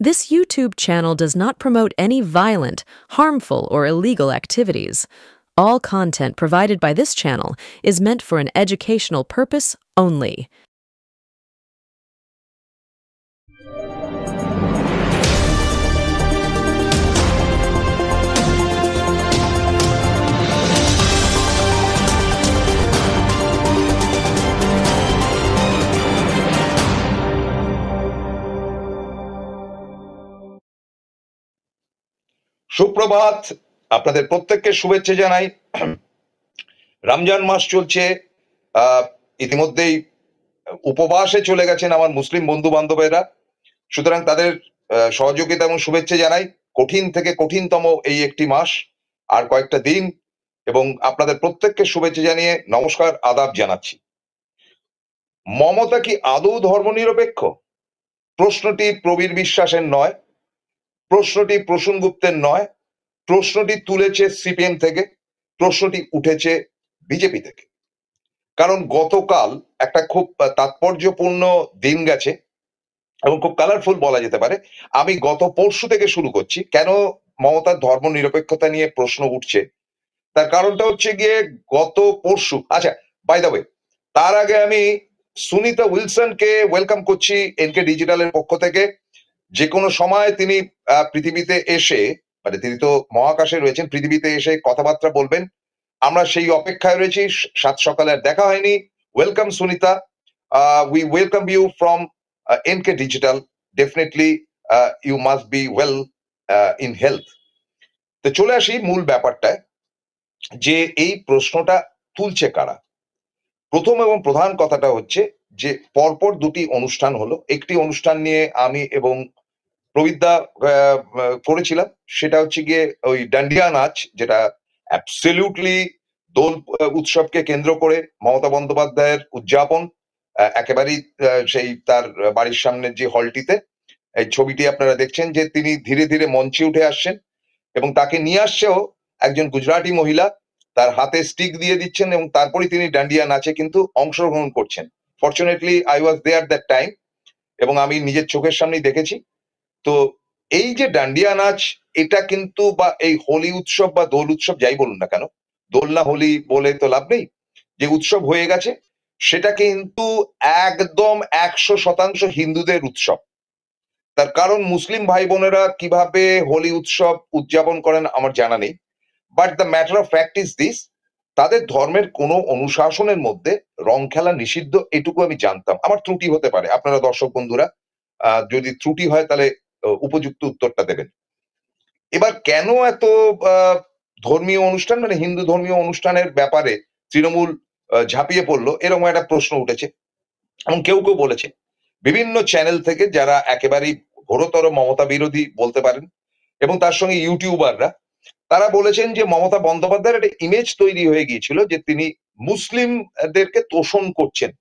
This YouTube channel does not promote any violent, harmful, or illegal activities. All content provided by this channel is meant for an educational purpose only. সুপ্রভাত, আপনাদের প্রত্যেককে শুভেচ্ছা জানাই। রমজান মাস চলছে, ইতিমধ্যেই উপবাসে চলে গেছেন আমার মুসলিম বন্ধু বান্ধবেরা, সুতরাং তাদের সহযোগিতা এবং শুভেচ্ছা জানাই। কঠিন থেকে কঠিনতম এই একটি মাস, আর কয়েকটা দিন, এবং আপনাদের প্রত্যেককে শুভেচ্ছা জানিয়ে নমস্কার আদাব জানাচ্ছি। মমতা কি আদৌ ধর্মনিরপেক্ষ? প্রশ্নটি প্রবীর বিশ্বাসের নয়, প্রশ্নটি প্রসূন গুপ্তের নয়, প্রশ্নটি তুলেছে সিপিএম থেকে, প্রশ্নটি উঠেছে বিজেপি থেকে। কারণ গতকাল একটা খুব তাৎপর্যপূর্ণ দিন গেছে এবং খুব কালারফুল বলা যেতে পারে। আমি গত পরশু থেকে শুরু করছি। কেন মমতার ধর্ম নিরপেক্ষতা নিয়ে প্রশ্ন উঠছে, তার কারণটা হচ্ছে গিয়ে গত পরশু, আচ্ছা বাই দ্য ওয়ে, তার আগে আমি সুনিতা উইলসনকে ওয়েলকাম করছি এনকে ডিজিটালের পক্ষ থেকে। যে কোনো সময় তিনি পৃথিবীতে এসে, মানে তিনি তো মহাকাশে রয়েছেন, পৃথিবীতে এসে কথাবার্তা বলবেন, আমরা সেই অপেক্ষায় রয়েছি। সাত সকালে আর দেখা হয়নি। Welcome Sunita, we welcome you from NK digital. Definitely you must be well in health. তো চলে আসি মূল ব্যাপারটায়, যে এই প্রশ্নটা তুলছে কারা। প্রথম এবং প্রধান কথাটা হচ্ছে যে পরপর দুটি অনুষ্ঠান হলো। একটি অনুষ্ঠান নিয়ে আমি এবং প্রবিদ্যা করেছিলাম, সেটা হচ্ছে গিয়ে ওই ডান্ডিয়া নাচ, যেটা অ্যাবসলিউটলি দোল উৎসবকে কেন্দ্র করে মমতা বন্দ্যোপাধ্যায়ের উদযাপন। একেবারেই সেই তার বাড়ির সামনের যে হলটিতে এই ছবিটি আপনারা দেখছেন, যে তিনি ধীরে ধীরে মঞ্চে উঠে আসছেন এবং তাকে নিয়ে আসছেও একজন গুজরাটি মহিলা, তার হাতে স্টিক দিয়ে দিচ্ছেন এবং তারপরে তিনি ডান্ডিয়া নাচে কিন্তু অংশগ্রহণ করছেন। Fortunately I was there that time এবং আমি নিজের চোখের সামনেই দেখেছি। তো এই যে ডান্ডিয়া নাচ, এটা কিন্তু, বা এই হোলি উৎসব বা দোল উৎসব যাই বলুন না কেন, দোল না হোলি বলে তো লাভ নেই, যে উৎসব হয়ে গেছে সেটা কিন্তু একদম 100% হিন্দুদের উৎসব। তার কারণ মুসলিম ভাই বোনেরা কিভাবে হোলি উৎসব উদযাপন করেন আমার জানা নেই, but the matter of fact is this, তাদের ধর্মের কোনো অনুশাসনের মধ্যে রং খেলা নিষিদ্ধ, এটুকু আমি জানতাম। আমার ত্রুটি হতে পারে, আপনারা দর্শক বন্ধুরা যদি ত্রুটি হয় তাহলে উপযুক্ত উত্তরটা দেবেন। এবার কেন এত ধর্মীয় অনুষ্ঠান, মানে হিন্দু ধর্মীয় অনুষ্ঠানের ব্যাপারে তৃণমূল ঝাঁপিয়ে পড়লো, এরকম একটা প্রশ্ন উঠেছে এবং কেউ কেউ বলেছে বিভিন্ন চ্যানেল থেকে, যারা একেবারেই ঘোরতর মমতা বিরোধী বলতে পারেন, এবং তার সঙ্গে ইউটিউবাররা, তারা বলেছেন যে মমতা বন্দ্যোপাধ্যায়ের একটা ইমেজ তৈরি হয়ে গিয়েছিল যে তিনি মুসলিমদেরকে তোষণ করছেন,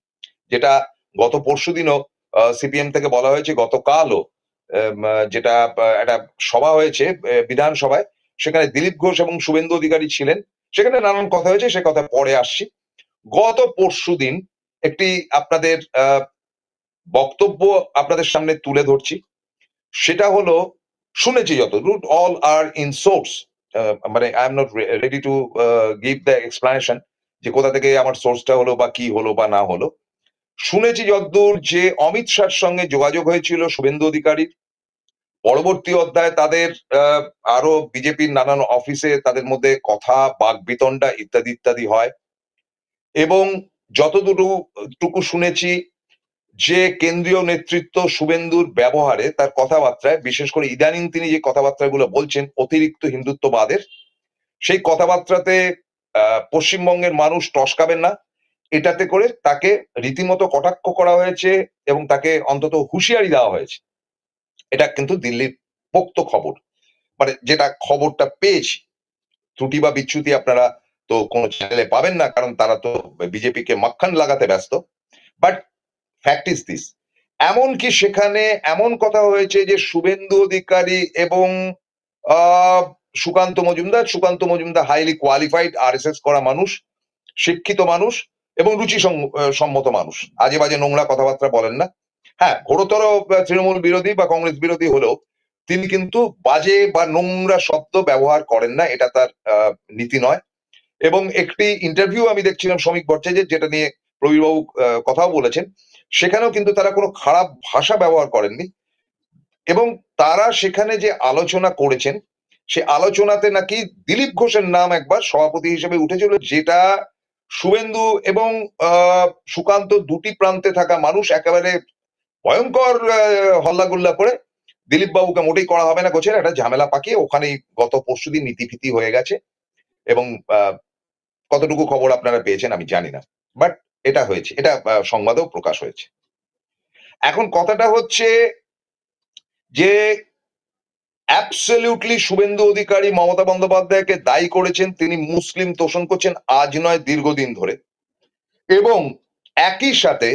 যেটা গত পরশুদিনও সিপিএম থেকে বলা হয়েছে। গতকালও যেটা একটা সভা হয়েছে বিধানসভায়, সেখানে দিলীপ ঘোষ এবং শুভেন্দু অধিকারী ছিলেন, সেখানে নানান কথা হয়েছে, সে কথা পরে আসছি। গত পরশুদিন একটি আপনাদের বক্তব্য আপনাদের সামনে তুলে ধরছি। সেটা হলো, শুনেছি যতদূর, অল আর ইন সোর্স, মানে I am not ready to give the explanation যে কোথা থেকে আমার সোর্সটা হলো বা কি হলো বা না হলো। শুনেছি যতদূর যে অমিত শাহর সঙ্গে যোগাযোগ হয়েছিল শুভেন্দু অধিকারীর, পরবর্তী অধ্যায়ে তাদের আরো বিজেপির নানান অফিসে তাদের মধ্যে কথা, বাকবিতণ্ডা ইত্যাদি ইত্যাদি হয়, এবং যতটুকু শুনেছি যে কেন্দ্রীয় নেতৃত্ব শুভেন্দুর ব্যবহারে, তার কথাবার্তায়, বিশেষ করে ইদানিং তিনি যে কথাবার্তাগুলো বলছেন অতিরিক্ত হিন্দুত্ববাদের, সেই কথাবার্তাতে পশ্চিমবঙ্গের মানুষ টসকাবেন না, এটাতে করে তাকে রীতিমতো কটাক্ষ করা হয়েছে এবং তাকে অন্তত হুঁশিয়ারি দেওয়া হয়েছে। এটা কিন্তু দিল্লির পোক্ত খবর, মানে যেটা খবরটা পেয়েছি। ত্রুটি বা বিচ্যুতি আপনারা তো কোনো চ্যানেলে পাবেন না, কারণ তারা তো বিজেপিকে মাখন লাগাতে ব্যস্ত। বাট ফ্যাক্ট ইজ দিস, এমনকি সেখানে এমন কথা হয়েছে যে শুভেন্দু অধিকারী এবং Sukanta Majumdar highly qualified, RSS করা মানুষ, শিক্ষিত মানুষ এবং রুচি সম্মত মানুষ, আজে বাজে নোংরা কথাবার্তা বলেন না। হ্যাঁ, ঘোরতর তৃণমূল বিরোধী বা কংগ্রেস বিরোধী হলেও তিনি কিন্তু বাজে বা নোংরা শব্দ ব্যবহার করেন না, এটা তার নীতি নয়। এবং একটি ইন্টারভিউ আমি দেখছিলাম শ্রমিক ভট্টাচার্যের, যেটা নিয়ে প্রবীরবাবু কথাও বলেছেন, সেখানেও কিন্তু তারা কোনো খারাপ ভাষা ব্যবহার করেননি। এবং তারা সেখানে যে আলোচনা করেছেন, সে আলোচনাতে নাকি দিলীপ ঘোষের নাম একবার সভাপতি হিসেবে উঠেছিল, যেটা শুভেন্দু এবং সুকান্ত দুটি প্রান্তে থাকা মানুষ একেবারে ভয়ঙ্কর হল্লাগুল্লা করে দিলীপ বাবুকে মোটেই করা হবে না গোছের একটা ঝামেলা পাকিয়ে ওখানেই গত পরশুদিন নীতিফিতি হয়ে গেছে। এবং কতটুকু খবর আপনারা পেয়েছেন আমি জানি না, বাট এটা হয়েছে, এটা সংবাদেও প্রকাশ হয়েছে। এখন কথাটা হচ্ছে যে অ্যাবসলিউটলি শুভেন্দু অধিকারী মমতা বন্দ্যোপাধ্যায়কে দায়ী করেছেন, তিনি মুসলিম তোষণ করছেন আজ নয় দীর্ঘদিন ধরে। এবং একই সাথে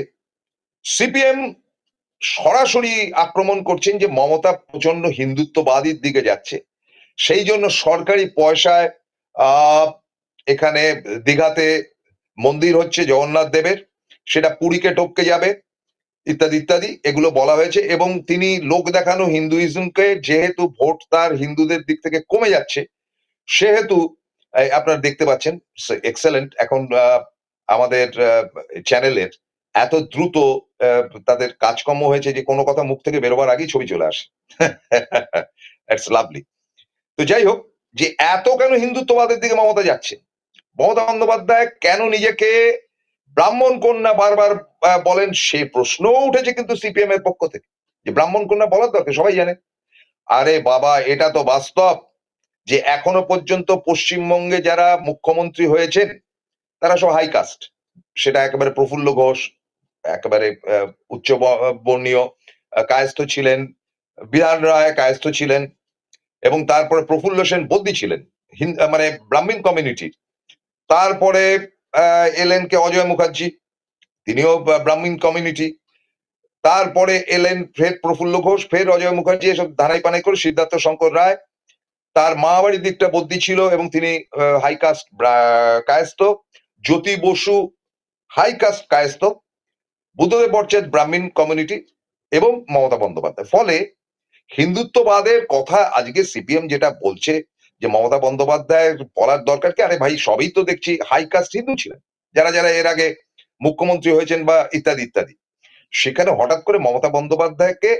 সিপিএম সরাসরি আক্রমণ করছেন যে মমতা প্রচন্ড হিন্দুত্ববাদীর দিকে যাচ্ছে, সেই জন্য সরকারি পয়সায় এখানে দীঘাতে মন্দির হচ্ছে জগন্নাথ দেবের, সেটা পুরীকে টপকে যাবে, ইত্যাদি ইত্যাদি এগুলো বলা হয়েছে। এবং তিনি লোক দেখানো হিন্দুইজমকে, যেহেতু ভোট তার হিন্দুদের দিক থেকে কমে যাচ্ছে, সেহেতু আপনারা দেখতে পাচ্ছেন এক্সেলেন্ট এখন আমাদের চ্যানেলের এত দ্রুত তাদের কাজকর্ম হয়েছে যে কোনো কথা মুখ থেকে বেরোবার আগেই ছবি চলে আসে। It's lovely. তো যাই হোক, যে এত কেন হিন্দুত্ববাদের দিকে মমতা যাচ্ছে, মমতা বন্দ্যোপাধ্যায় কেন নিজেকে ব্রাহ্মণ কন্যা বারবার বলেন, সে প্রশ্নও উঠেছে কিন্তু সিপিএম এর পক্ষ থেকে, যে ব্রাহ্মণ কন্যা বলার দরকার, সবাই জানে। আরে বাবা, এটা তো বাস্তব যে এখনো পর্যন্ত পশ্চিমবঙ্গে যারা মুখ্যমন্ত্রী হয়েছেন তারা সব হাই কাস্ট। সেটা একেবারে প্রফুল্ল ঘোষ একেবারে উচ্চ বর্ণীয় কায়স্থ ছিলেন, বিধান রায় কায়স্থ ছিলেন, এবং তারপরে প্রফুল্ল সেন বদ্যি ছিলেন মানে ব্রাহ্মণ কমিউনিটির। তারপরে এলেন কে অজয় মুখার্জি, তিনিও ব্রাহ্মণ কমিউনিটি। তারপরে এলেন ফের প্রফুল্ল ঘোষ, ফের অজয় মুখার্জি, এসব ধানাই পানাই করে সিদ্ধার্থ শঙ্কর রায়, তার মা বাড়ির দিকটা বদ্যি ছিল এবং তিনি high caste Kayastha. Jyoti Basu high caste Kayastha, Buddhadeb Bhattacharya ব্রাহ্মণ কমিউনিটি, এবং মমতা বন্দ্যোপাধ্যায়। ফলে হিন্দুত্ববাদের কথা আজকে সিপিএম যেটা বলছে যে মমতা বন্দ্যোপাধ্যায় বলার দরকার কি, আরে ভাই সবই তো দেখছি হাই কাস্ট হিন্দু ছিলেন যারা যারা এর আগে মুখ্যমন্ত্রী হয়েছেন বা ইত্যাদি ইত্যাদি। সেখানে হঠাৎ করে মমতা বন্দ্যোপাধ্যায়কে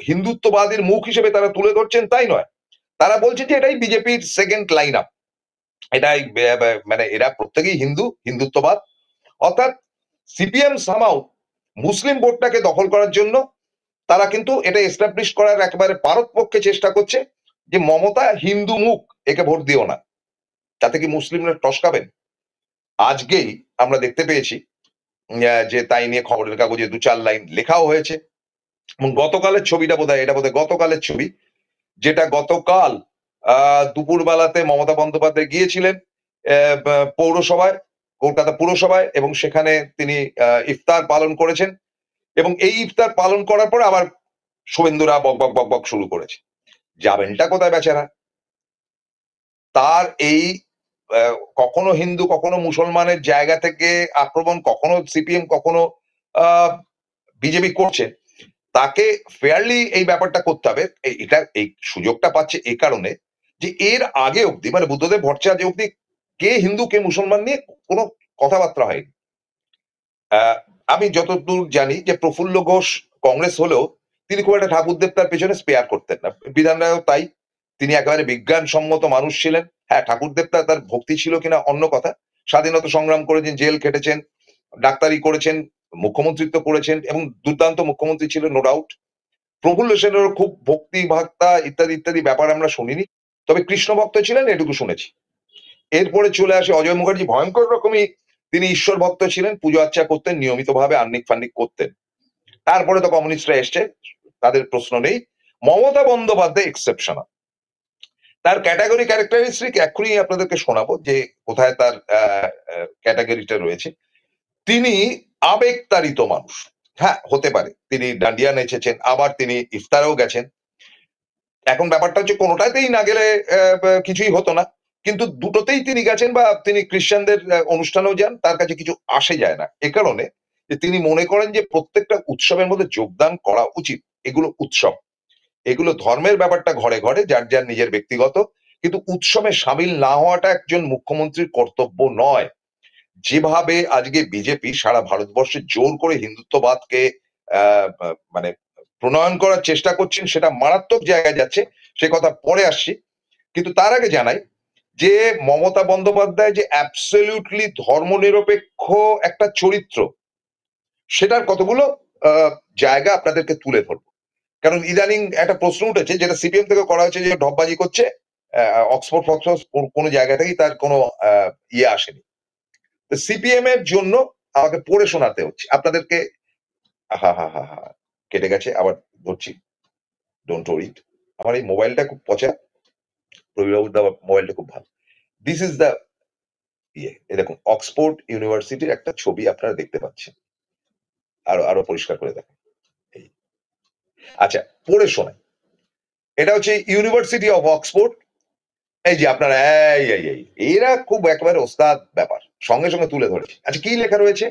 হিন্দুত্ববাদীর মুখ হিসেবে তারা তুলে ধরছেন, তাই নয়, তারা বলছে যে এটাই বিজেপির সেকেন্ড লাইন আপ, এটাই মানে এরা প্রত্যেকেই হিন্দুত্ববাদ। অর্থাৎ সিপিএম সামাও মুসলিম ভোটটাকে দখল করার জন্য তারা কিন্তু এটা এস্টাবলিশ করার একেবারে পারতপক্ষে চেষ্টা করছে যে মমতা হিন্দু মুখ, একে ভোট দিও না, তাতে কি মুসলিমরা টসকাবেন। আজকেই আমরা দেখতে পেয়েছি যে তাই নিয়ে খবরের কাগজে 2-4 লাইন লেখাও হয়েছে। এবং গতকালের ছবিটা বোধহয়, এটা বোধহয় গতকালের ছবি, যেটা গতকাল দুপুর বেলাতে মমতা বন্দ্যোপাধ্যায় গিয়েছিলেন পৌরসভায়, কলকাতা পুরসভায়, এবং সেখানে তিনি ইফতার পালন করেছেন। এবং এই ইফতার পালন করার পর আবার শুভেন্দুরা বকবক বকবক শুরু করেছে। যাবেনটা কোথায় বেচারা? তার এই কখনো হিন্দু কখনো মুসলমানের জায়গা থেকে আক্রমণ, কখনো সিপিএম কখনো বিজেপি করছে, তাকে ফেয়ারলি এই ব্যাপারটা করতে হবে। এটা এই সুযোগটা পাচ্ছে এই কারণে যে এর আগে অব্দি, মানে বুদ্ধদেব ভট্টাচার্য অব্দি, কে হিন্দু কে মুসলমান নিয়ে কোনো কথাবার্তা হয়নি। আমি যতদূর জানি যে প্রফুল্ল ঘোষ কংগ্রেস হলেও তিনি খুব একটা ঠাকুরদেব তার পেছনে স্পেয়ার করতেন না, বিধান রায়ও তাই। তিনি একেবারে বিজ্ঞানসম্মত মানুষ ছিলেন। হ্যাঁ, ঠাকুরদেব তার ভক্তি ছিল কিনা অন্য কথা। স্বাধীনতা সংগ্রাম করেছেন, জেল খেটেছেন, ডাক্তারি করেছেন, মুখ্যমন্ত্রিত্ব করেছেন, এবং দুর্দান্ত মুখ্যমন্ত্রী ছিল, নো ডাউট। প্রফুল্ল সেনেরও খুব ভক্তি ভাক্তা ইত্যাদি ইত্যাদি ব্যাপার আমরা শুনিনি, তবে কৃষ্ণ ভক্ত ছিলেন এটুকু শুনেছি। এরপরে চলে আসে অজয় মুখার্জি, ভয়ঙ্কর রকমই তিনি ঈশ্বর ভক্ত ছিলেন, পুজো আর্চা করতেন নিয়মিতভাবে, আহ্নিক ফান্নিক করতেন। তারপরে তো কমিউনিস্টরা এসছে, তাদের প্রশ্ন নেই। মমতা বন্দ্যোপাধ্যায় এক্সেপশনাল। তার ক্যাটাগরি ক্যারেক্টারিস্টিক এক্ষুনি আপনাদেরকে শোনাবো যে কোথায় তার ক্যাটাগরিটা রয়েছে। তিনি আবেগতাড়িত মানুষ। হ্যাঁ, হতে পারে তিনি ডান্ডিয়া নেচেছেন, আবার তিনি ইফতারেও গেছেন। এখন ব্যাপারটা হচ্ছে কোনোটাতেই না গেলে কিছুই হতো না, কিন্তু দুটোতেই তিনি গেছেন, বা তিনি খ্রিস্টানদের অনুষ্ঠানেও যান, তার কাছে কিছু আসে যায় না। এ কারণে যে তিনি মনে করেন যে প্রত্যেকটা উৎসবের মধ্যে যোগদান করা উচিত, এগুলো উৎসব। এগুলো ধর্মের ব্যাপারটা ঘরে ঘরে যার যার নিজের ব্যক্তিগত, কিন্তু উৎসবে সামিল না হওয়াটা একজন মুখ্যমন্ত্রীর কর্তব্য নয়। যেভাবে আজকে বিজেপি সারা ভারতবর্ষে জোর করে হিন্দুত্ববাদকে মানে প্রণয়ন করার চেষ্টা করছেন, সেটা মারাত্মক জায়গায় যাচ্ছে, সে কথা পরে আসছি। কিন্তু তার আগে জানাই যে মমতা বন্দ্যোপাধ্যায় যে অ্যাবসলিউটলি ধর্মনিরপেক্ষ একটা চরিত্র, সেটার কতগুলো জায়গা আপনাদেরকে তুলে ধরবো। কারণ ইদানিং একটা প্রশ্ন উঠেছে, যেটা সিপিএম থেকে করা হয়েছে, যে ঢপবাজি করছে, অক্সফোর্ড ফক্সফোর্ড কোনো জায়গা থেকেই তার কোনো ইয়ে আসেনি। তো সিপিএম এর জন্য আমাকে পড়ে শোনাতে হচ্ছে আপনাদেরকে। হা হা হা হা কেটে গেছে, আবার ধরছি, ডোন্ট ওয়ারি। আমার এই মোবাইলটা খুব পচা, প্রবীরবাবুর দেওয়া মোবাইলটা খুব ভালো। দিস ইজ দ্য ইয়ে, এরকম অক্সফোর্ড ইউনিভার্সিটির একটা ছবি আপনারা দেখতে পাচ্ছেন, আরো আরো পরিষ্কার করে দেখেন। এই আচ্ছা, পড়ে শোনাই। এটা হচ্ছে ইউনিভার্সিটি অফ অক্সফোর্ড। এই যে আপনারা, এই এই এই এরা খুব একেবারে ওস্তাদ ব্যাপার, সঙ্গে সঙ্গে তুলে ধরেছে। আচ্ছা, কি লেখা রয়েছে?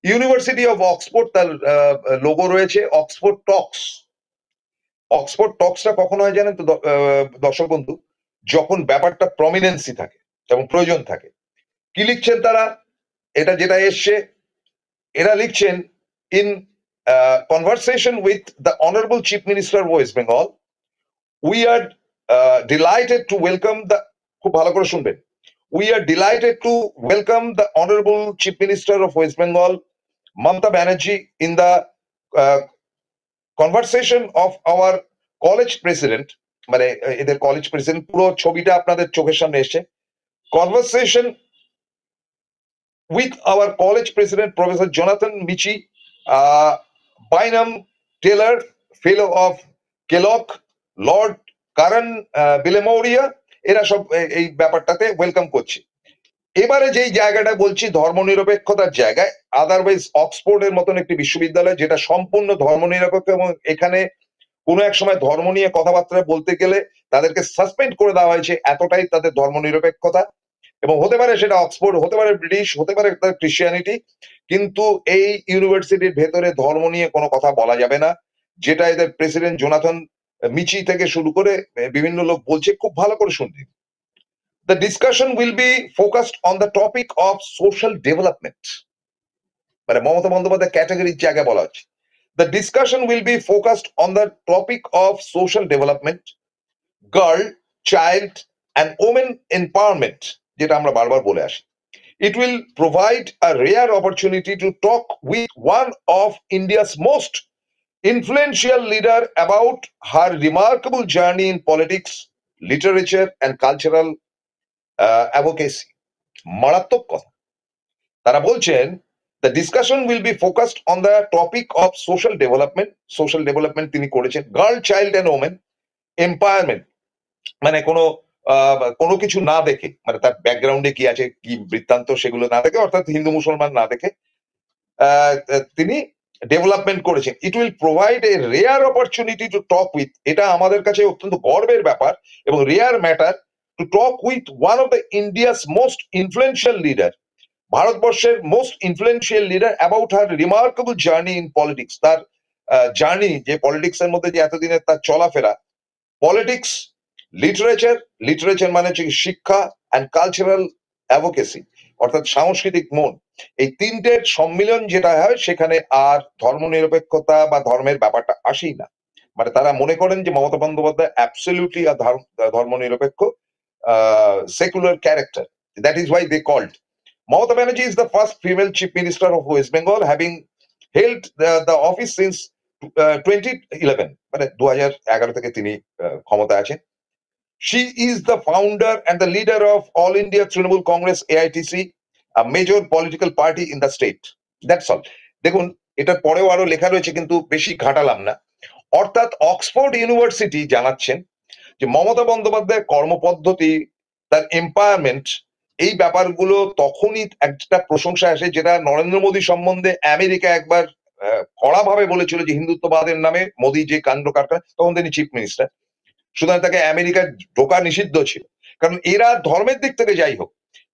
ইউনিভার্সিটি অফ অক্সফোর্ড, তার লোগো রয়েছে অক্সফোর্ড টক্স। অক্সফোর্ড টক্সটা কখন হয় জানেন তো দর্শক বন্ধু? যখন ব্যাপারটা প্রমিনেন্সি থাকে এবং প্রয়োজন থাকে। কি লিখছেন তারা? এটা যেটা এসছে, এরা লিখছেন, in conversation with the honourable chief minister of West Bengal, we are delighted to welcome the, খুব ভালো করে শুনবেন, we are delighted to welcome the Honorable Chief Minister of West Bengal, Mamata Banerjee, in the conversation of our college president, মানে এদের college president, পুরো ছবিটা আপনাদের চোখের সামনে এসছে। Conversation with our college president, Professor Jonathan Michie, Bynum Taylor, Fellow of Kellogg, Lord Karan Bilemoria, এরা সব এই ব্যাপারটাতে ওয়েলকাম করছে। এবারে যেই জায়গাটা বলছি ধর্মনিরপেক্ষতার জায়গায়, আদারওয়াইজ অক্সফোর্ডের মতন একটি বিশ্ববিদ্যালয় যেটা সম্পূর্ণ ধর্মনিরপেক্ষ, এবং এখানে কোনো এক সময় ধর্ম নিয়ে কথাবার্তা বলতে গেলে তাদেরকে সাসপেন্ড করে দেওয়া হয়েছে, এতটাই তাদের ধর্মনিরপেক্ষতা। এবং হতে পারে সেটা অক্সফোর্ড, হতে পারে ব্রিটিশ, হতে পারে ক্রিশ্চিয়ানিটি, কিন্তু এই ইউনিভার্সিটির ভেতরে ধর্ম নিয়ে কোনো কথা বলা যাবে না, যেটা এদের প্রেসিডেন্ট জোনাথন মিচি থেকে শুরু করে বিভিন্ন লোক বলছে। খুব ভালো করে শুনছি। The discussion will be focused on the topic of social development. মানে মমতা বন্দ্যোপাধ্যায় ক্যাটাগরির জায়গায় বলা হচ্ছে, the discussion will be focused on the topic of social development, girl, child and women empowerment, যেটা আমরা বারবার বলে আসি। It will provide a rare opportunity to talk with one of India's most influential leader about her remarkable journey in politics, literature and cultural advocacy. মারাত্মক কথা। তারা বলছেন, the discussion will be focused on the topic of social development. Social development তিনি করেছেন, girl, child and women empowerment, মানে কোনো কিছু না দেখে, মানে তার ব্যাকগ্রাউন্ডে কি আছে, কি বৃত্তান্ত, সেগুলো না দেখে, অর্থাৎ হিন্দু মুসলমান না দেখে তিনি ডেভেলপমেন্ট করেছেন। It will provide a rare opportunity to talk with, এটা আমাদের কাছে অত্যন্ত গর্বের ব্যাপার এবং rare matter, to talk with one of the India's most influential leader, ভারতবর্ষের most influential leader, about her remarkable journey in politics, তার জার্নি, যে পলিটিক্স এর মধ্যে যে এতদিনের তার চলাফেরা, পলিটিক্স, লিটারেচার মানে হচ্ছে শিক্ষা, অ্যান্ড কালচারাল অ্যাডভোকেসি, অর্থাৎ সাংস্কৃতিক মন, এই তিনটের সম্মিলন যেটা হয়, সেখানে আর ধর্মনিরপেক্ষতা বা ধর্মের ব্যাপারটা আসেই না। মানে তারা মনে করেন যে মমতা বন্দ্যোপাধ্যায় অ্যাবসলিউটলি ধর্মনিরপেক্ষ, secular character. That is why they called Mamata Banerjee is the first female chief minister of West Bengal, having held the office since 2011, মানে 2011 থেকে তিনি ক্ষমতায় আছেন। She is the founder and the leader of All India Trinamool Congress AITC, a major political party in the state. That's all. দেখুন, এটার পরেও আরো লেখা রয়েছে, কিন্তু বেশি ঘাটালাম না। অর্থাৎ অক্সফোর্ড ইউনিভার্সিটি জানাচ্ছেন যে মমতা বন্দ্যোপাধ্যায়ের কর্মপদ্ধতি, তার এম্পাওয়ারমেন্ট, এই ব্যাপারগুলো তখনই একটা প্রশংসা আসে, যেটা নরেন্দ্র মোদী সম্বন্ধে আমেরিকা একবার কড়াভাবে বলেছিল যে হিন্দুত্ববাদের নামে মোদী যে কাণ্ড কারখানা, তখন তিনি চিফ মিনিস্টার, সুতরাং তাকে আমেরিকায় ঢোকা নিষিদ্ধ ছিল। কারণ এরা ধর্মের দিক থেকে যাই হোক,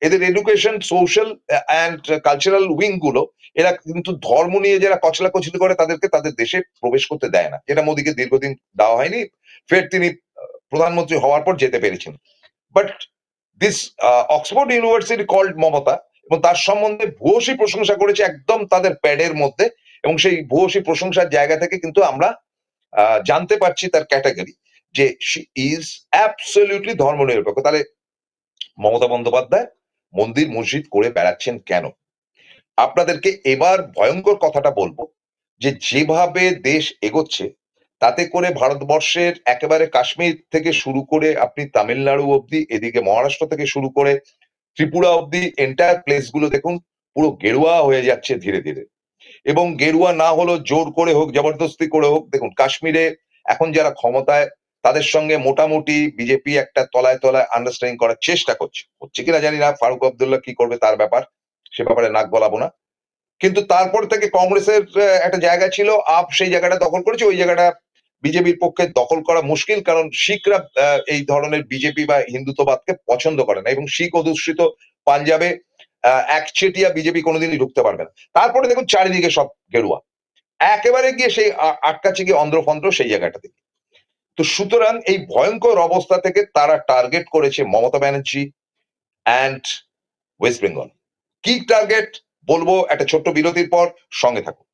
এদের education, social and cultural wing গুলো এরা কিন্তু ধর্ম নিয়ে যারা কচলাকচলি করে তাদেরকে তাদের দেশে প্রবেশ করতে দেয় না, যেটা মোদীকে দীর্ঘদিন দেওয়া হয়নি। ফের তিনি প্রধানমন্ত্রী হওয়ার পর যেতে পেরেছেন। But this Oxford university called Mamata, এবং তার সম্বন্ধে ভূয়সী প্রশংসা করেছে একদম তাদের প্যাডের মধ্যে, এবং সেই ভূয়সী প্রশংসার জায়গা থেকে কিন্তু আমরা জানতে পারছি তার ক্যাটাগরি, যে শি ইজ অ্যাবসলিউটলি ধর্মনিরপেক্ষ। তাহলে মমতা বন্দ্যোপাধ্যায় মন্দির মসজিদ করে বেড়াচ্ছেন কেন? আপনাদেরকে এবার ভয়ঙ্কর কথাটা বলবো, যে যেভাবে দেশ এগোচ্ছে তাতে করে ভারতবর্ষের একেবারে কাশ্মীর থেকে শুরু করে আপনি তামিলনাড়ু অব্দি, এদিকে মহারাষ্ট্র থেকে শুরু করে ত্রিপুরা অব্দি এন্টায়ার প্লেস গুলো দেখুন পুরো গেরুয়া হয়ে যাচ্ছে ধীরে ধীরে। এবং গেরুয়া না হলো জোর করে হোক, জবরদস্তি করে হোক। দেখুন কাশ্মীরে এখন যারা ক্ষমতায় তাদের সঙ্গে মোটামুটি বিজেপি একটা তলায় তলায় আন্ডারস্ট্যান্ডিং করার চেষ্টা করছে, হচ্ছে কিনা জানি না, ফারুক আব্দুল্লাহ কি করবে তার ব্যাপার, সে ব্যাপারে নাক গলাবো না। কিন্তু তারপর থেকে কংগ্রেসের একটা জায়গা ছিল, আপ সেই জায়গাটা দখল করেছে, ওই জায়গাটা বিজেপির পক্ষে দখল করা মুশকিল, কারণ শিখরা এই ধরনের বিজেপি বা হিন্দুত্ববাদকে পছন্দ করে না, এবং শিখ অধ্যুষিত পাঞ্জাবে একচেটিয়া বিজেপি কোনোদিনই ঢুকতে পারবে না। তারপরে দেখুন চারিদিকে সব গেরুয়া, একেবারে গিয়ে সেই আটকাচ্ছে গিয়ে অন্ধ্রফন্দ্র সেই জায়গাটা থেকে। তো সুতরাং এই ভয়ঙ্কর অবস্থা থেকে তারা টার্গেট করেছে মমতা ব্যানার্জি অ্যান্ড ওয়েস্ট বেঙ্গল। কি টার্গেট বলবো একটা ছোট্ট বিরতির পর, সঙ্গে থাকুন।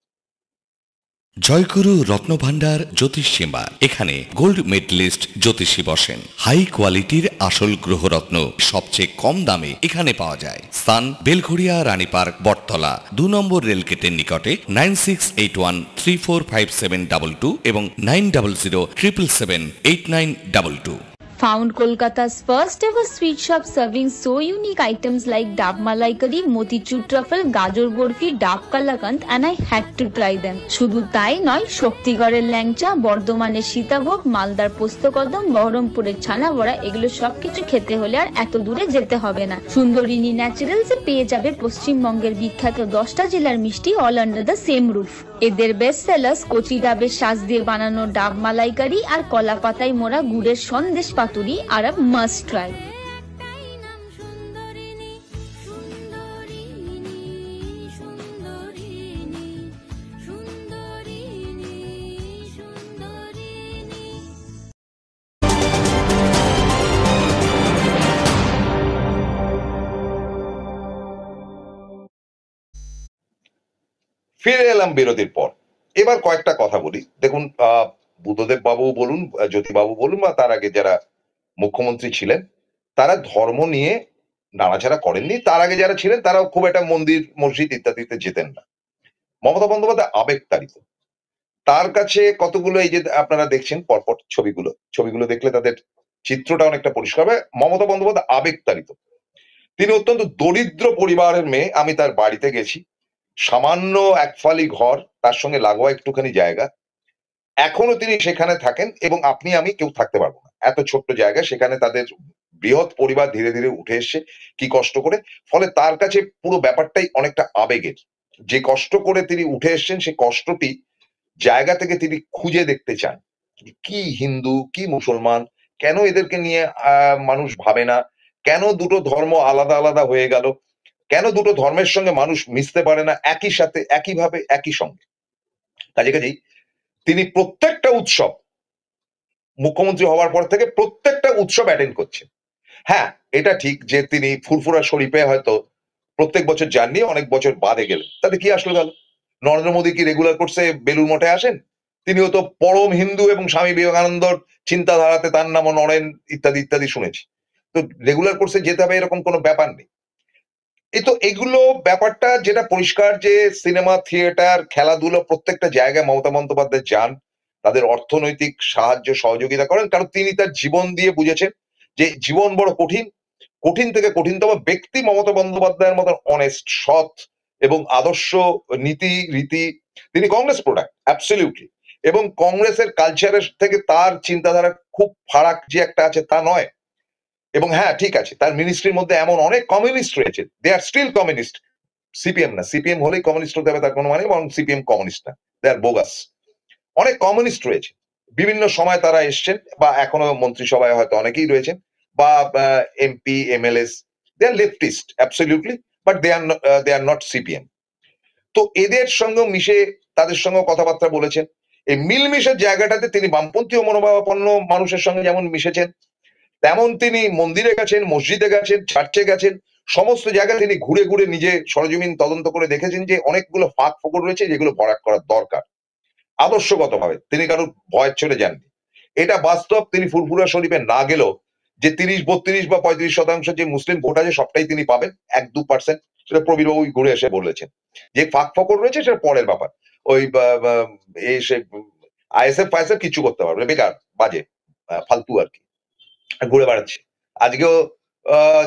জয়গুরু রত্নভান্ডার জ্যোতিষীমা, এখানে গোল্ড মেডেলিস্ট জ্যোতিষী বসেন। হাই কোয়ালিটির আসল গ্রহরত্ন সবচেয়ে কম দামে এখানে পাওয়া যায়। স্থান বেলঘড়িয়া রানীপার্ক বটতলা 2 নম্বর রেলগেটের নিকটে। 9681345722 এবং 9007778922। Found Kolkata's first ever sweet shop serving so unique items like Dab Malai Curry, Motichur Truffle, Gajor Borfi, Dab Kalakand, and I had to try them. শুধু তাই নয়, শক্তিগড়ের ল্যাংচা, বর্ধমানের সীতাভোগ, মালদার পোস্তকদম, বহরমপুরের ছানা বড়া, এগুলো সবকিছু খেতে হলে আর এত দূরে যেতে হবে না। সুন্দরিনী ন্যাচারালসে পেয়ে যাবে পশ্চিমবঙ্গের বিখ্যাত 10টা জেলার মিষ্টি all under the same roof. এদের বেস্ট সেলার্স কচি ডাবের শাঁস দিয়ে বানানো ডাব মালাইকারি আর কলা পাতায় মোড়া গুড়ের সন্দেশ পাতুরি আর আ মাস্ট ট্রাই। ফিরে এলাম বিরতির পর। এবার কয়েকটা কথা বলি। দেখুন বুদ্ধদেব বাবু বলুন, জ্যোতি বাবু বলুন, বা তার আগে যারা মুখ্যমন্ত্রী ছিলেন তারা ধর্ম নিয়ে নাড়াচাড়া করেননি। তার আগে যারা ছিলেন তারাও খুব একটা মন্দির মসজিদ ইত্যাদিতে যেতেন না। মমতা বন্দ্যোপাধ্যায় আবেগতাড়িত। তার কাছে কতগুলো এই যে আপনারা দেখছেন পরপর ছবিগুলো দেখলে তাদের চিত্রটা অনেকটা পরিষ্কার হবে। মমতা বন্দ্যোপাধ্যায় আবেগতাড়িত। তিনি অত্যন্ত দরিদ্র পরিবারের মেয়ে। আমি তার বাড়িতে গেছি, সামান্য একফালি ঘর, তার সঙ্গে লাগোয়া একটুখানি জায়গা। এখনো তিনি সেখানে থাকেন, এবং আপনি আমি কেউ থাকতে পারবো না এত ছোট্ট জায়গা। সেখানে তাদের বৃহৎ পরিবার ধীরে ধীরে উঠে এসছে কি কষ্ট করে। ফলে তার কাছে পুরো ব্যাপারটাই অনেকটা আবেগের। যে কষ্ট করে তিনি উঠে এসছেন সেই কষ্টটি জায়গা থেকে তিনি খুঁজে দেখতে চান, কি হিন্দু কি মুসলমান, কেন এদেরকে নিয়ে মানুষ ভাবে না, কেন দুটো ধর্ম আলাদা আলাদা হয়ে গেল, কেন দুটো ধর্মের সঙ্গে মানুষ মিশতে পারে না একই সাথে একইভাবে একই সঙ্গে। কাজেই তিনি প্রত্যেকটা উৎসব মুখ্যমন্ত্রী হওয়ার পর থেকে প্রত্যেকটা উৎসব অ্যাটেন্ড করছেন। হ্যাঁ, এটা ঠিক যে তিনি ফুরফুরা শরীফে হয়তো প্রত্যেক বছর যাননি, অনেক বছর বাদে গেলেন, তাতে কি আসলো গেল। নরেন্দ্র মোদী কি রেগুলার কোর্সে বেলুর মঠে আসেন? তিনিও তো পরম হিন্দু, এবং স্বামী বিবেকানন্দর চিন্তাধারাতে তার নামও নরেন ইত্যাদি ইত্যাদি শুনেছি। তো রেগুলার কোর্সে যেতে হবে এরকম কোনো ব্যাপার নেই। এই তো এগুলো ব্যাপারটা যেটা পরিষ্কার, যে সিনেমা, থিয়েটার, খেলাধুলো প্রত্যেকটা জায়গায় মমতা বন্দ্যোপাধ্যায় যান, তাদের অর্থনৈতিক সাহায্য সহযোগিতা করেন, কারণ তিনি তার জীবন দিয়ে বুঝেছেন যে জীবন বড় কঠিন, কঠিন থেকে কঠিনতম ব্যক্তি মমতা বন্দ্যোপাধ্যায়ের মতন অনেস্ট, সৎ এবং আদর্শ নীতি রীতি। তিনি কংগ্রেস প্রোডাক্ট অ্যাবসলিউটলি, এবং কংগ্রেসের কালচারের থেকে তার চিন্তাধারা খুব ফারাক যে একটা আছে তা নয়। এবং হ্যাঁ ঠিক আছে, তার মিনিস্ট্রির মধ্যে এমন অনেক কমিউনিস্ট রয়েছে, দে আর স্টিল কমিউনিস্ট। সিপিএম না, সিপিএম হলেই কমিউনিস্ট হতে হবে তার কোনো মানে, এবং সিপিএম কমিউনিস্ট না, দে আর বোগাস। অনেক কমিউনিস্ট রয়েছে, বিভিন্ন সময় তারা এসছেন, বা এখনো মন্ত্রিসভায় হয়তো অনেকেই রয়েছেন, বা MP MLAs they are leftist absolutely, but they are not CPM. তো এদের সঙ্গে মিশে তাদের সঙ্গে কথাবার্তা বলেছেন। এই মিলমিশের জায়গাটাতে তিনি বামপন্থী ও মনোভাবাপন্ন মানুষের সঙ্গে যেমন মিশেছেন, তেমন তিনি মন্দিরে গেছেন, মসজিদে গেছেন, চার্চে গেছেন, সমস্ত জায়গায় তিনি ঘুরে ঘুরে নিজে সরজমিন তদন্ত করে দেখেছেন যে অনেকগুলো ফাঁক ফোকর রয়েছে যেগুলো ভরাট করার দরকার। আদর্শগতভাবে তিনি কারোর ভয়ের ছেড়ে যাননি, এটা বাস্তব। তিনি ফুরফুরা শরীফে না গেলেও যে 30, 32 বা 35% যে মুসলিম ভোট আছে সবটাই তিনি পাবেন, 1-2%, সেটা প্রবীরবাবু ঘুরে এসে বলেছেন। যে ফাঁক ফকর রয়েছে সেটা পরের ব্যাপার। ওই এসে আইএসএফ ফাইএসএফ কিছু করতে পারবে, বেকার, বাজে, ফালতু আর কি, ঘুরে বেড়াচ্ছে। আজকেও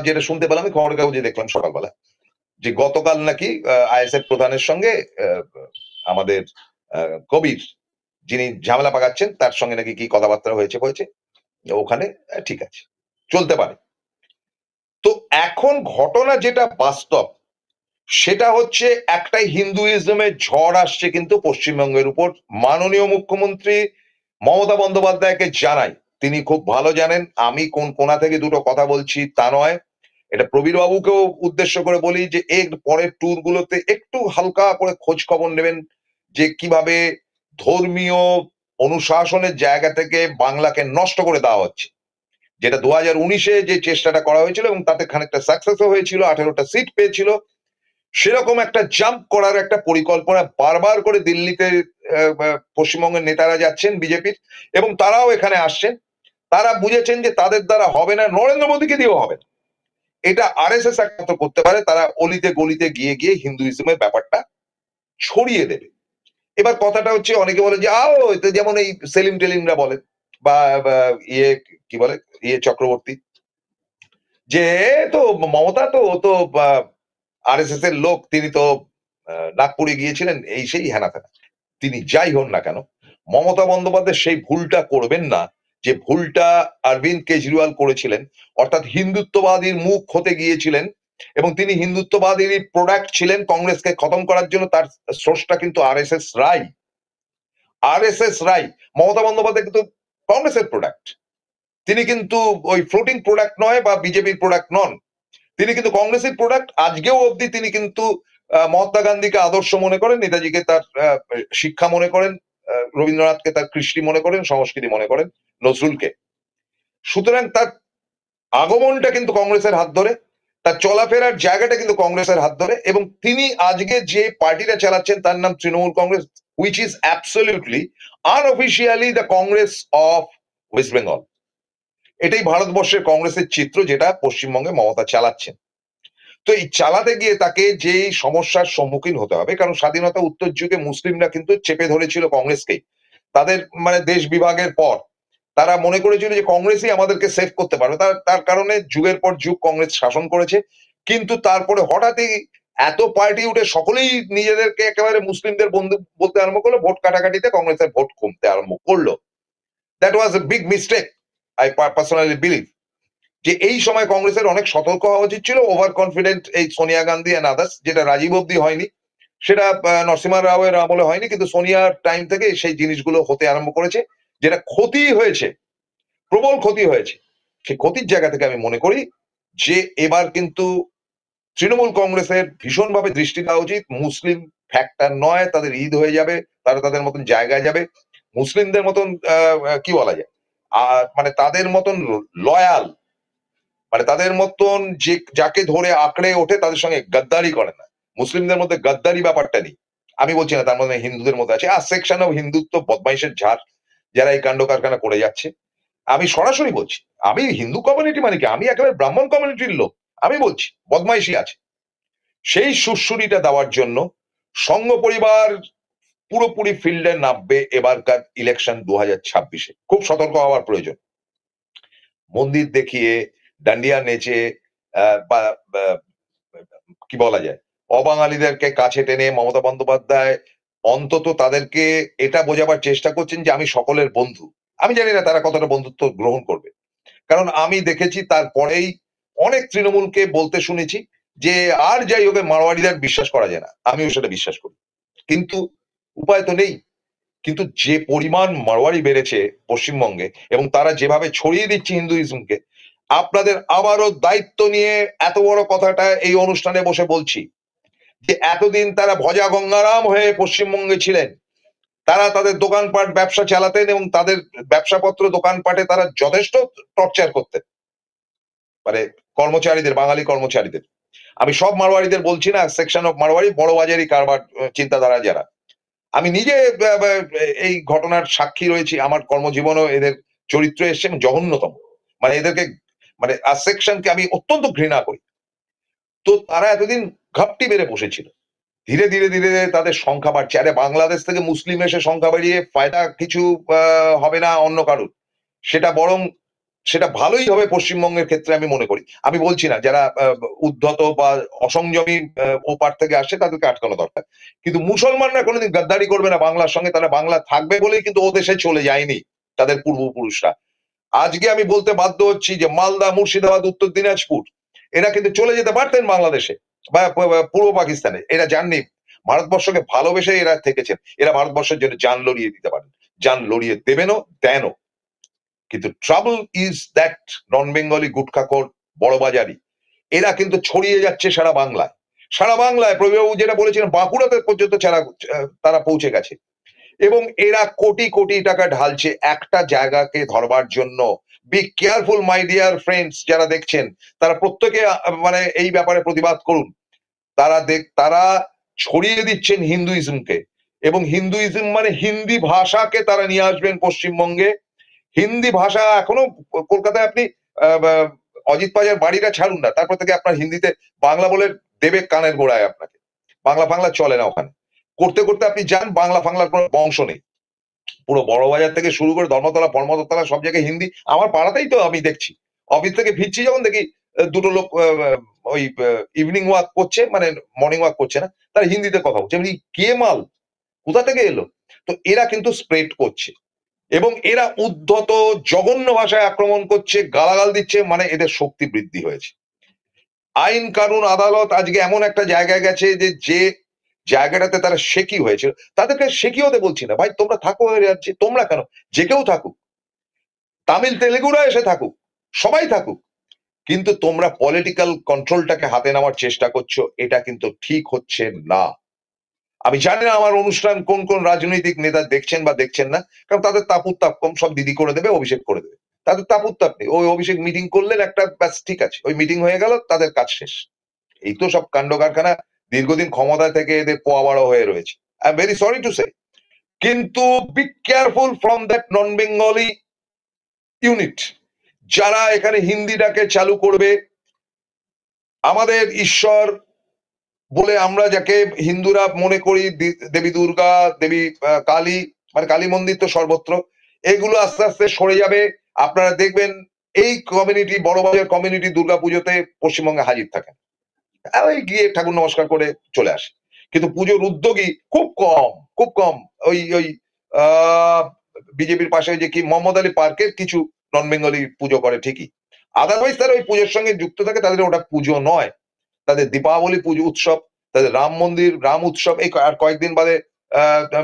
যেটা শুনতে পেলাম, আমি খবরের কাগজে দেখলাম সকালবেলা, যে গতকাল নাকি আইএসএফ প্রধানের সঙ্গে আমাদের কবির, যিনি ঝামেলা পাকাচ্ছেন, তার সঙ্গে নাকি কি কথাবার্তা হয়েছে ওখানে। ঠিক আছে, চলতে পারে। তো এখন ঘটনা যেটা বাস্তব, সেটা হচ্ছে একটাই হিন্দুইজমের ঝড় আসছে কিন্তু পশ্চিমবঙ্গের উপর। মাননীয় মুখ্যমন্ত্রী মমতা বন্দ্যোপাধ্যায়কে জানাই, তিনি খুব ভালো জানেন আমি কোন কোণা থেকে দুটো কথা বলছি তা নয়। এটা প্রবীর বাবুকেও উদ্দেশ্য করে বলি যে এর পরের ট্যুর গুলোতে একটু হালকা করে খোঁজ খবর নেবেন যে কিভাবে ধর্মীয় অনুশাসনের জায়গা থেকে বাংলাকে নষ্ট করে দেওয়া হচ্ছে। যেটা 2019-এ যে চেষ্টাটা করা হয়েছিল এবং তাতে খানিকটা সাকসেসও হয়েছিল, 18টা সিট পেয়েছিল, সেরকম একটা জাম্প করার একটা পরিকল্পনা বারবার করে দিল্লিতে পশ্চিমবঙ্গের নেতারা যাচ্ছেন বিজেপির, এবং তারাও এখানে আসছেন। তারা বুঝেছেন যে তাদের দ্বারা হবে না, নরেন্দ্র মোদীকে দিয়েও হবে না, এটা আরএসএস একমাত্র করতে পারে। তারা অলিতে গলিতে গিয়ে গিয়ে হিন্দুইজমের ব্যাপারটা ছড়িয়ে দেবে। এবার কথাটা হচ্ছে, অনেকে বলে যে যেমন এই সেলিম টেলিমরা বলে, বা ইয়ে কি বলে, চক্রবর্তী, যে তো মমতা তো আরএসএস এর লোক, তিনি তো নাগপুরে গিয়েছিলেন, এই সেই হেনা ফেনা। তিনি যাই হন না কেন, মমতা বন্দ্যোপাধ্যায় সেই ভুলটা করবেন না যে ভুলটা অরবিন্দ কেজরিওয়াল করেছিলেন, অর্থাৎ হিন্দুত্ববাদীর মুখ হতে গিয়েছিলেন, এবং তিনি হিন্দুত্ববাদীর প্রোডাক্ট ছিলেন কংগ্রেসকে খতম করার জন্য। তার সোর্সটা কিন্তু আরএসএস রাই। মমতা বন্দ্যোপাধ্যায় কিন্তু কংগ্রেসের প্রোডাক্ট, তিনি কিন্তু ওই ফ্লোটিং প্রোডাক্ট নয় বা বিজেপির প্রোডাক্ট নন, তিনি কিন্তু কংগ্রেসের প্রোডাক্ট। আজকেও অবধি তিনি কিন্তু মহাত্মা গান্ধীকে আদর্শ মনে করেন, নেতাজিকে তার শিক্ষা মনে করেন, রবীন্দ্রনাথকে তার কৃষ্টি মনে করেন, সংস্কৃতি মনে করেন, নজরুলকে। সুতরাং তার আগমনটা কিন্তু কংগ্রেসের হাত ধরে, তার চলাফেরার জায়গাটা কিন্তু কংগ্রেসের হাত ধরে, এবং তিনি আজকে যে পার্টিটা চালাচ্ছেন তার নাম Trinamool Congress, which is absolutely unofficially the Congress of West Bengal. এটাই ভারতবর্ষের কংগ্রেসের চিত্র, যেটা পশ্চিমবঙ্গে মমতা চালাচ্ছেন। তো এই চালাতে গিয়ে তাকে যে সমস্যার সম্মুখীন হতে হবে, কারণ স্বাধীনতা উত্তর যুগে মুসলিমরা কিন্তু চেপে ধরেছিল কংগ্রেসকেই। তাদের মানে দেশ বিভাগের পর তারা মনে করেছিল যে কংগ্রেসই আমাদেরকে সেভ করতে পারবে, তার কারণে যুগের পর যুগ কংগ্রেস শাসন করেছে। কিন্তু তারপরে হঠাৎই এত পার্টি উঠে সকলেই নিজেদেরকে একেবারে মুসলিমদের বন্ধু বলতে আরম্ভ করলো, ভোট কাটাকাটিতে কংগ্রেসের ভোট কমতে আরম্ভ করলো। That was a big mistake, I personally believe. যে এই সময় কংগ্রেসের অনেক সতর্ক হওয়া উচিত ছিল। ওভার কনফিডেন্ট এই সোনিয়া গান্ধী এন্ড আদার্স, যেটা রাজীব অব্দি হয়নি, সেটা নরসিংহ রাওয়ের আমলে হয়নি, কিন্তু সোনিয়ার টাইম থেকে সেই জিনিসগুলো হতে আরম্ভ করেছে, যেটা ক্ষতি হয়েছে, প্রবল ক্ষতি হয়েছে। সেই ক্ষতির জায়গা থেকে আমি মনে করি যে এবার কিন্তু তৃণমূল কংগ্রেসের ভীষণভাবে দৃষ্টি দেওয়া উচিত। মুসলিম ফ্যাক্টর নয়, তাদের ঈদ হয়ে যাবে, তারা তাদের মতন জায়গায় যাবে, মুসলিমদের মতন কি বলা যায়, মানে তাদের মতন লয়াল, মানে তাদের মতন যে যাকে ধরে আঁকড়ে ওঠে তাদের সঙ্গে গাদ্দারি করে না। মুসলিমদের মধ্যে গাদ্দারি ব্যাপারটা নেই। আমি বলছি না তার মধ্যে হিন্দুদের মধ্যে আছে, আর সেকশন অফ হিন্দুত্ব বদমাইশের ঝাড় যারা এই কাণ্ড কারখানা করে যাচ্ছে। আমি সরাসরি বলছি, আমি হিন্দু কমিউনিটি মানে কি, আমি একেবারে ব্রাহ্মণ কমিউনিটির লোক, আমি বলছি বদমাইশি আছে। সেই সুশ্রুরিটা দেওয়ার জন্য সংঘ পরিবার পুরোপুরি ফিল্ডে নামবে এবারকার ইলেকশন 2026-এ। খুব সতর্ক হওয়ার প্রয়োজন। মন্দির দেখিয়ে, ডান্ডিয়া নেচে, বা কি বলা যায়, অবাঙালিদেরকে কাছে টেনে মমতা বন্দ্যোপাধ্যায় অন্তত তাদেরকে এটা বোঝাবার চেষ্টা করছেন যে আমি সকলের বন্ধু। আমি জানি না তারা কতটা বন্ধুত্ব গ্রহণ করবে, কারণ আমি দেখেছি তারপরেই অনেক তৃণমূলকে বলতে শুনেছি যে আর যাই হোক মারওয়াড়িদের বিশ্বাস করা যায় না। আমিও সেটা বিশ্বাস করি, কিন্তু উপায় তো নেই। কিন্তু যে পরিমাণ মারওয়াড়ি বেড়েছে পশ্চিমবঙ্গে, এবং তারা যেভাবে ছড়িয়ে দিচ্ছে হিন্দুইজমকে, আপনাদের আবারও দায়িত্ব নিয়ে এত বড় কথাটা এই অনুষ্ঠানে বসে বলছি যে এতদিন তারা ভজা গঙ্গারাম হয়ে পশ্চিমবঙ্গে ছিলেন, তারা তাদের দোকানপাট ব্যবসা চালাতেন এবং তাদের ব্যবসাপত্র দোকানপাটে তারা যথেষ্ট টর্চার করতেন, মানে কর্মচারীদের, বাঙালি কর্মচারীদের। আমি সব মারোয়ারিদের বলছি না, সেকশন অফ মারোয়ারি, বড় বাজারি কারবার চিন্তাধারা যারা। আমি নিজে এই ঘটনার সাক্ষী রয়েছি, আমার কর্মজীবনও এদের চরিত্র এসছে জঘন্যতম, মানে এদেরকে, মানে সেকশনকে আমি অত্যন্ত ঘৃণা করি। তো তারা এতদিন ঘাপটি মেরে বসেছিল, ধীরে ধীরে ধীরে তাদের সংখ্যা বাড়ছে। আরে বাংলাদেশ থেকে মুসলিম এসে সংখ্যা বাড়িয়ে ফায়দা কিছু হবে না অন্য কারুর, সেটা বরং সেটা ভালোই হবে পশ্চিমবঙ্গের ক্ষেত্রে আমি মনে করি। আমি বলছি না যারা উদ্ধত বা অসংযমী ওপার থেকে আসছে তাদেরকে আটকানো দরকার, কিন্তু মুসলমানরা কোনোদিন গাদ্দারি করবে না বাংলার সঙ্গে, তারা বাংলা থাকবে বলেই কিন্তু ও দেশে চলে যায়নি তাদের পূর্বপুরুষরা। আজকে আমি বলতে বাধ্য হচ্ছি যে মালদা, মুর্শিদাবাদ, উত্তর দিনাজপুর এরা কিন্তু চলে যেতে পারতেন বাংলাদেশে বা পূর্ব পাকিস্তানে, এরা যাননি। ভারতবর্ষকে ভালোবেসে এরা থেকেছেন, এরা ভারতবর্ষের জন্য জান লড়িয়ে দিতে পারেন, জান লড়িয়ে দেবেনও, দেনও। কিন্তু trouble is that non Bengali গুটখাখোর বড়বাজারি এরা কিন্তু ছড়িয়ে যাচ্ছে সারা বাংলায়। সারা বাংলায় প্রবীরবাবু যেটা বলেছিলেন বাঁকুড়াতে পর্যন্ত তারা পৌঁছে গেছে এবং এরা কোটি কোটি টাকা ঢালছে একটা জায়গাকে ধরবার জন্য। Be careful my dear friends, যারা দেখছেন তারা প্রত্যেকে মানে এই ব্যাপারে প্রতিবাদ করুন। তারা ছড়িয়ে দিচ্ছেন হিন্দুইজমকে, এবং হিন্দুইজম মানে হিন্দি ভাষাকে তারা নিয়ে আসবেন পশ্চিমবঙ্গে। হিন্দি ভাষা এখনো কলকাতায় আপনি অজিত পাজার বাড়িটা ছাড়ুন না, তারপর থেকে আপনার হিন্দিতে বাংলা বলে দেবে কানের গোড়ায় আপনাকে, বাংলা ফাংলা চলে না ওখানে। করতে করতে আপনি যান, বাংলা ফাংলার কোনো বংশ নেই। পুরো বড়বাজার থেকে শুরু করে ধর্মতলা, পরমতলা সব জায়গায় হিন্দি। আমার পাড়াতেই তো আমি দেখছি, অফিস থেকে ফিরছি যখন দেখি দুটো লোক ওই ইভিনিং ওয়াক করছে, মানে মর্নিং ওয়াক করছে না, তারা হিন্দিতে কথা বলছে। কে মাল, কোথা থেকে এলো? তো এরা কিন্তু স্প্রেড করছে এবং এরা উদ্ধত জঘন্য ভাষায় আক্রমণ করছে, গালাগাল দিচ্ছে, মানে এদের শক্তি বৃদ্ধি হয়েছে। আইন কানুন আদালত আজকে এমন একটা জায়গায় গেছে যে জায়গাটাতে তারা শেকি হয়েছিল, তাদেরকে শেকি হতে বলছি না ভাই, তোমরা থাকো রাজ্যে, তোমরা কেন, যে কেউ থাকুক, তামিল তেলেগুরা এসে থাকুক, সবাই থাকুক, কিন্তু তোমরা পলিটিক্যাল কন্ট্রোলটাকে হাতে নেওয়ার চেষ্টা করছো, এটা কিন্তু ঠিক হচ্ছে না। আমি জানি না আমার অনুষ্ঠান কোন কোন রাজনৈতিক নেতা দেখছেন বা দেখছেন না, কারণ তাদের তাপ কম, সব দিদি করে দেবে, অভিষেক করে দেবে, তাদের তাপ নেই। ওই অভিষেক মিটিং করলেন একটা, ব্যাস ঠিক আছে, ওই মিটিং হয়ে গেল, তাদের কাজ শেষ। এই তো সব কাণ্ড কারখানা, দীর্ঘদিন ক্ষমতায় থেকে এদের পোয়া বড় হয়ে রয়েছে। I am very sorry to say. কিন্তু be careful from that non Bengali unit, যারা এখানে হিন্দিটাকে চালু করবে। আমাদের ঈশ্বর বলে আমরা যাকে হিন্দুরা মনে করি, দেবী দুর্গা, দেবী কালী, মানে কালী মন্দির তো সর্বত্র, এগুলো আস্তে আস্তে সরে যাবে। আপনারা দেখবেন এই কমিউনিটি, বড়বাজার কমিউনিটি দুর্গাপুজোতে পশ্চিমবঙ্গে হাজির থাকেন, ওই গিয়ে ঠাকুর নমস্কার করে চলে আসে। কিন্তু পুজোর উদ্যোগী খুব কম, খুব কম। ওই ওই বিজেপির পাশে যে কি মোহাম্মদ আলী পার্কের কিছু নন বেঙ্গলি পুজো করে ঠিকই, আদারওয়াইজ তারা ওই পুজোর সঙ্গে যুক্ত থাকে, তাদের ওটা পুজো নয়, তাদের দীপাবলি পুজো উৎসব, তাদের রাম মন্দির, রাম উৎসব, এই আর কয়েকদিন বাদে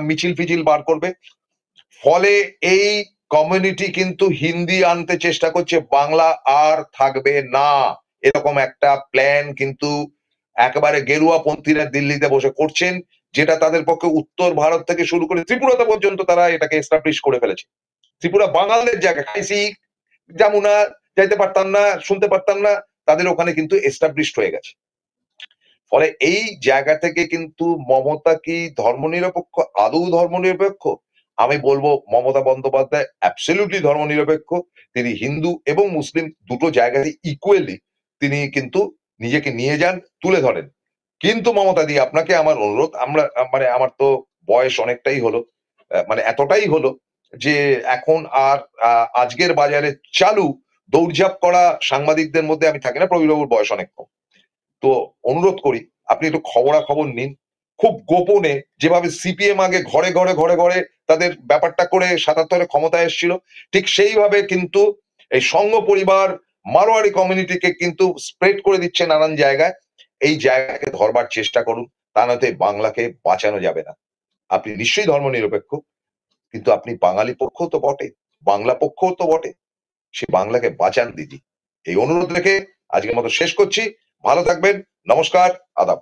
মিছিল ফিছিল বার করবে। ফলে এই কমিউনিটি কিন্তু হিন্দি আনতে চেষ্টা করছে, বাংলা আর থাকবে না, এরকম একটা প্ল্যান কিন্তু একেবারে গেরুয়া পন্থীরা দিল্লিতে বসে করছেন, যেটা তাদের পক্ষে উত্তর ভারত থেকে শুরু করে ত্রিপুরাতে পর্যন্ত তারা এটাকে এস্টাবলিশ করে ফেলেছে। ত্রিপুরা বাঙালদের জায়গা, খাইছি যমুনা যাইতে পারতাম না, শুনতে পারতাম না, তাদের ওখানে কিন্তু এস্টাবলিশড হয়ে গেছে। ফলে এই জায়গা থেকে কিন্তু মমতা কি ধর্মনিরপেক্ষ, আদৌ ধর্মনিরপেক্ষ? আমি বলবো মমতা বন্দ্যোপাধ্যায় অ্যাবসলিউটলি ধর্মনিরপেক্ষ। তিনি হিন্দু এবং মুসলিম দুটো জায়গাতে ইকুয়ালি তিনি কিন্তু নিজেকে নিয়ে যান, তুলে ধরেন। কিন্তু মমতা দি, আপনাকে আমার অনুরোধ, আমরা মানে আমার তো বয়স অনেকটাই হলো, মানে এতটাই হলো যে এখন আর আজকের বাজারে চালু দৌড়ঝাঁপ করা সাংবাদিকদের মধ্যে আমি থাকি না। প্রবীরবাবুর বয়স অনেক কম, তো অনুরোধ করি আপনি একটু খবরাখবর নিন খুব গোপনে, যেভাবে সিপিএম আগে ঘরে ঘরে ঘরে ঘরে তাদের ব্যাপারটা করে ৭৭-এ ক্ষমতায় এসেছিল, ঠিক সেইভাবে কিন্তু এই সংঘ পরিবার মারোয়ারি কমিউনিটিকে কিন্তু স্প্রেড করে দিচ্ছে নানান জায়গায়। এই জায়গাকে ধরবার চেষ্টা করুন, তা নয়তো বাংলাকে বাঁচানো যাবে না। আপনি নিশ্চয়ই ধর্মনিরপেক্ষ, কিন্তু আপনি বাঙালি পক্ষ তো বটে, বাংলা পক্ষ তো বটে, সে বাংলাকে বাঁচান দিদি। এই অনুরোধ রেখে আজকের মতো শেষ করছি। ভালো থাকবেন, নমস্কার, আদাব।